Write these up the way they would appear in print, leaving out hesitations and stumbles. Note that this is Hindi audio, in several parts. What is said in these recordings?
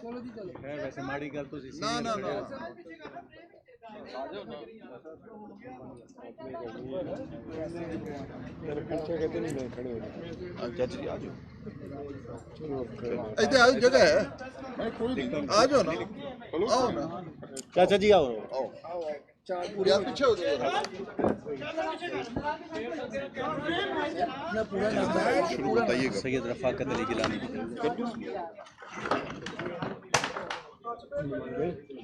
है वैसे माड़ी गल तो ना ना ना इधर आज जगह है, आ जाओ ना, आओ ना, चाचा जी आओ या पीछे हो जाओ। शुरू बताइएगा। सैयद रफाकत अली गिलानी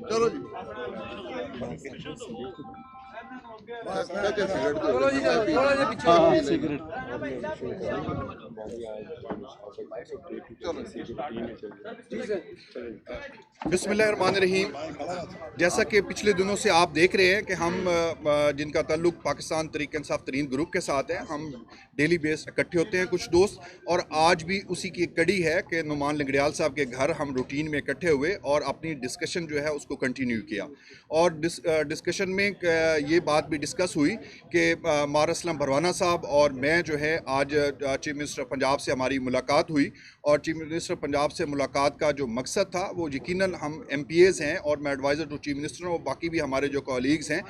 चलो जी, बिस्मिल्लाहिर्रहमानिर्रहीम। जैसा कि पिछले दिनों से आप देख रहे हैं कि हम जिनका ताल्लुक पाकिस्तान तहरीक इंसाफ तरीन ग्रुप के साथ है, हम डेली बेस इकट्ठे होते हैं कुछ दोस्त, और आज भी उसी की एक कड़ी है कि नुमान लंगड़ियाल साहब के घर हम रूटीन में इकट्ठे हुए और अपनी डिस्कशन जो है उसको कंटिन्यू किया। और डिस्कशन में ये बात भी डिस्कस हुई कि मार असलम भरवाना साहब और मैं जो है आज चीफ मिनिस्टर पंजाब से हमारी मुलाकात हुई, और चीफ मिनिस्टर पंजाब से मुलाकात का जो मकसद था वो यकीनन हम MPAs हैं और मैं एडवाइज़र टू चीफ मिनिस्टर और बाकी भी हमारे जो कॉलीग्स हैं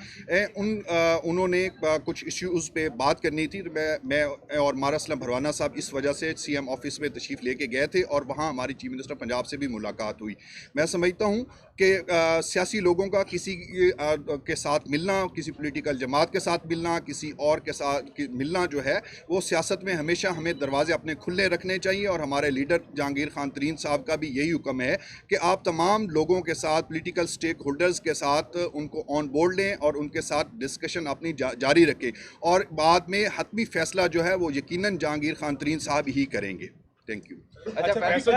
उन्होंने कुछ इश्यूज़ पे बात करनी थी। तो मैं और मार असलम भरवाना साहब इस वजह से CM ऑफिस में तशरीफ़ लेके गए थे और वहाँ हमारी चीफ मिनिस्टर पंजाब से भी मुलाकात हुई। मैं समझता हूँ कि सियासी लोगों का किसी के साथ मिलना, किसी पॉलिटिकल जमात के साथ मिलना, किसी और के साथ मिलना जो है वो सियासत में हमेशा हमें दरवाजे अपने खुले रखने चाहिए। और हमारे लीडर जहांगीर खान तरीन साहब का भी यही हुक्म है कि आप तमाम लोगों के साथ, पॉलिटिकल स्टेक होल्डर्स के साथ उनको ऑन बोर्ड लें और उनके साथ डिस्कशन अपनी जारी रखें, और बाद में हतमी फैसला जो है वो यकीनन जहांगीर खान तरीन साहब ही करेंगे। Thank you. अच्छा, फैसल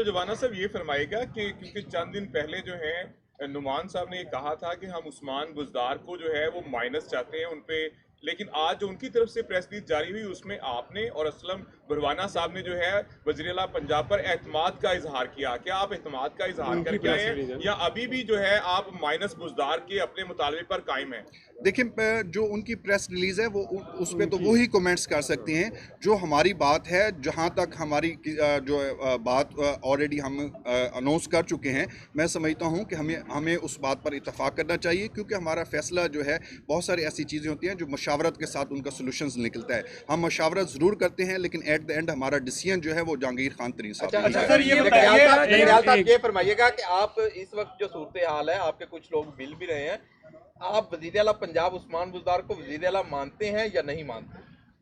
जुबाना साहब ये फरमाएगा कि क्योंकि चंद दिन पहले जो है नुमान साहब ने ये कहा था कि हम उस्मान बुज़दार को जो है वो माइनस चाहते हैं उन पे, लेकिन आज जो उनकी तरफ से प्रेस रिलीज जारी हुई उसमें आपने और असलम भरवाना साहब ने जो है वज़ीर-ए-आला पंजाब पर एतमाद का इजहार किया। क्या आप एतमाद का इजहार करके आए हैं या अभी भी जो है आप माइनस बुज़दार के अपने मुतालबे पर कायम हैं? देखिए, जो उनकी प्रेस रिलीज़ है वो उस पर तो वो ही कमेंट्स कर सकते हैं। जो हमारी बात है, जहाँ तक हमारी जो बात ऑलरेडी हम अनाउंस कर चुके हैं, मैं समझता हूँ कि हमें उस बात पर इत्तफाक करना चाहिए, क्योंकि हमारा फैसला जो है बहुत सारी ऐसी चीज़ें होती हैं जो मशावरत के साथ उनका सोल्यूशंस निकलता है। हम मशावरत ज़रूर करते हैं, लेकिन एट द एंड हमारा डिसीजन जो है वो जहांगीर खान तरीन साहब। अच्छा सर, ये फरमाइएगा कि आप इस वक्त जो सूरत हाल है, आपके कुछ लोग मिल भी रहे हैं, आप वज़ीर-ए-आला पंजाब उस्मान बुज़दार को वज़ीर-ए-आला मानते हैं या नहीं मानते?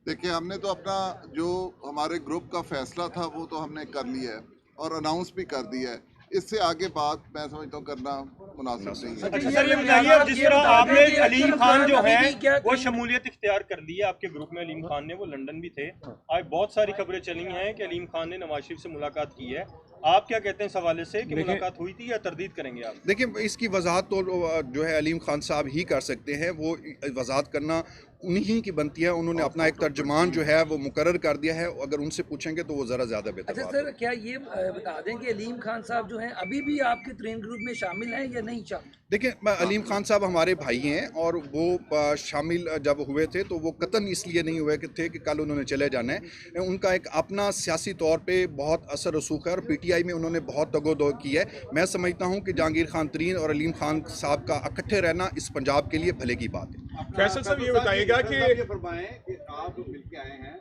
देखिए, हमने तो अपना जो हमारे ग्रुप का फैसला था वो तो हमने कर लिया है और अनाउंस भी कर दिया है। इससे आगे बात मैं समझता हूँ करना मुनासिब नहीं है। अच्छा सर, ये बताइए, जिस तरह आपने अलीम खान जो है वो शमूलियत इख्तियार कर ली है आपके ग्रुप में, अलीम खान ने, वो लंदन भी थे, आज बहुत सारी खबरें चली हैं कि अलीम खान ने नवाज शरीफ से मुलाकात की है। आप क्या कहते हैं इस हवाले से कि मुलाकात हुई थी या तरदीद करेंगे आप? देखिए, इसकी वजाहत तो जो है अलीम खान साहब ही कर सकते हैं, वो वजाहत करना उन्हीं की बनती है। उन्होंने अपना एक तर्जुमान जो है वो मुकर्रर कर दिया है, अगर उनसे पूछेंगे तो वो ज़रा ज़्यादा बेहतर। अच्छा सर, क्या ये बता दें कि अलीम खान साहब जो हैं अभी भी आपके तरीन ग्रुप में शामिल हैं या नहीं शामिल? देखिए, अलीम खान साहब हमारे भाई हैं और वो शामिल जब हुए थे तो वो कतन इसलिए नहीं हुए थे कि कल उन्होंने चले जाना है। उनका एक अपना सियासी तौर पे बहुत असर रसूख है और PTI में उन्होंने बहुत दगोदो की है। मैं समझता हूँ कि जहांगीर खान तरीन और अलीम खान साहब का इकट्ठे रहना इस पंजाब के लिए भले की बात है। फैसल साहब ये बताइएगा कि ये फरमाएं कि आप मिलके आए हैं,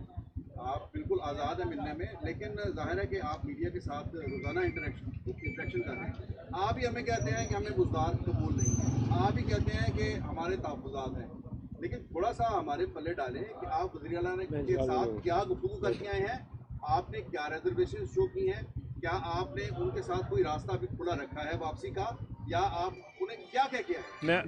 आप बिल्कुल आज़ाद हैं मिलने में, लेकिन जाहिर है कि आप मीडिया के साथ रोज़ाना इंटरेक्शन कर रहे हैं। आप ही हमें कहते हैं कि हमें बुज़दार कबूल नहीं है, आप ही कहते हैं कि हमारे तहफ़्फ़ुज़ात हैं, लेकिन थोड़ा सा हमारे पल्ले डालें कि आप वज़ीर-ए-आला के साथ क्या गुफ्तगू करके आए हैं, आपने क्या रिजर्वेशन शो की हैं, क्या आपने उनके साथ कोई रास्ता अभी खुला रखा है वापसी का, या आप उन्हें क्या कह के आए?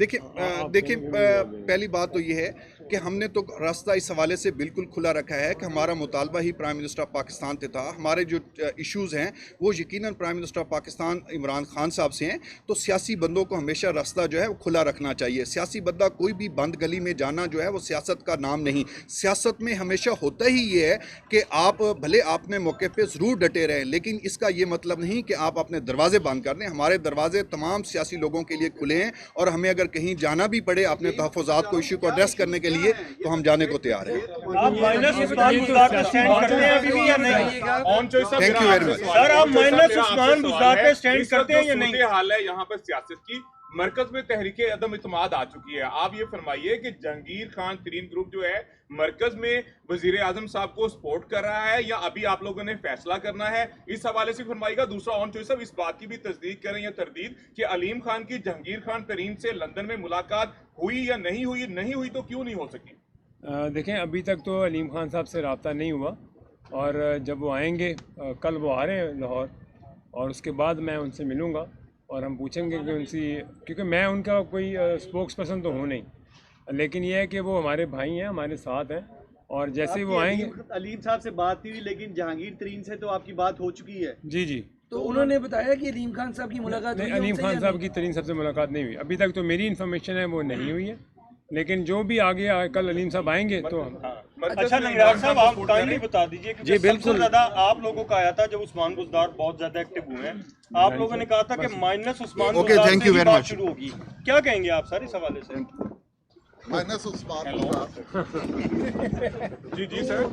देखिए, पहली बात तो ये है कि हमने तो रास्ता इस हवाले से बिल्कुल खुला रखा है कि हमारा मुतालबा ही प्राइम मिनिस्टर ऑफ पाकिस्तान से था। हमारे जो इश्यूज़ हैं वो यकीनन prime minister of Pakistan Imran Khan साहब से हैं, तो सियासी बंदों को हमेशा रास्ता जो है वो खुला रखना चाहिए। सियासी बंदा कोई भी बंद गली में जाना जो है वो सियासत का नाम नहीं। सियासत में हमेशा होता ही ये है कि आप भले आपने मौके पर ज़रूर डटे रहें, लेकिन इसका ये मतलब नहीं कि आप अपने दरवाजे बंद कर दें। हमारे दरवाजे तमाम सियासी लोगों के लिए खुले हैं, और हमें अगर कहीं जाना भी पड़े अपने तहफ़्फ़ुज़ात को, इशू को एड्रेस करने के लिए, तो हम जाने को तैयार हैं। आप माइनस उस्मान बुज़दार का स्टैंड करते हैं अभी भी या नहीं? ऑन चॉइस साहब, Thank you मेरा very आपसे much. सवाल सर, है। आप ऑन चॉइस माइनस साहब, उस्मान मेरा आपसे बुज़दार सवाल पे है। स्टैंड इस वक्त करते हैं जो या नहीं? सूरत हाल है यहाँ पर सियासत की मरकज में तहरीके अदम इत्मीद आ चुकी है। आप ये फरमाइए कि जहांगीर खान तरीन ग्रुप जो है मरकज में वजीर आजम साहब को सपोर्ट कर रहा है, या अभी आप लोगों ने फैसला करना है, इस हवाले से फरमाइएगा। दूसरा, ऑन चॉइस साहब, इस बात की भी तस्दीक करें या तरदीद कि अलीम खान की जहांगीर खान तरीन से लंदन में मुलाकात हुई या नहीं हुई? नहीं हुई तो क्यों नहीं हो सकी? देखें, अभी तक तो अलीम खान साहब से रब्ता नहीं हुआ, और जब वो आएंगे, कल वो आ रहे हैं लाहौर, और उसके बाद मैं उनसे मिलूँगा और हम पूछेंगे कि उनसे, क्योंकि मैं उनका कोई स्पोक्स पर्सन तो हूँ नहीं, लेकिन ये है कि वो हमारे भाई हैं, हमारे साथ हैं, और जैसे ही वो आएंगे। अलीम साहब से बात नहीं हुई, लेकिन जहांगीर तरीन से तो आपकी बात हो चुकी है। जी जी। तो उन्होंने बताया कि अलीम खान साहब की मुलाकात हुई नहीं, है अलीम उनसे खान या साहब नहीं? की तरीन साहब से मुलाकात नहीं हुई अभी तक, तो मेरी इन्फॉर्मेशन है वो नहीं हुई है, लेकिन जो भी आगे कल अलीम साहब आएंगे तो हम। अच्छा नंगराज साहब, आप काइंडली बता दीजिए कि जी, बिल्कुल। सबसे ज्यादा आप लोगों का आया था जब उस्मान बुज़दार बहुत ज्यादा एक्टिव हुए हैं, आप लोगों ने कहा था कि minus Usman Okay, Buzdar thank से you ही very बात much. शुरू होगी। क्या कहेंगे आप सर इस हवाले से? माइनस उस्मान जी जी सर।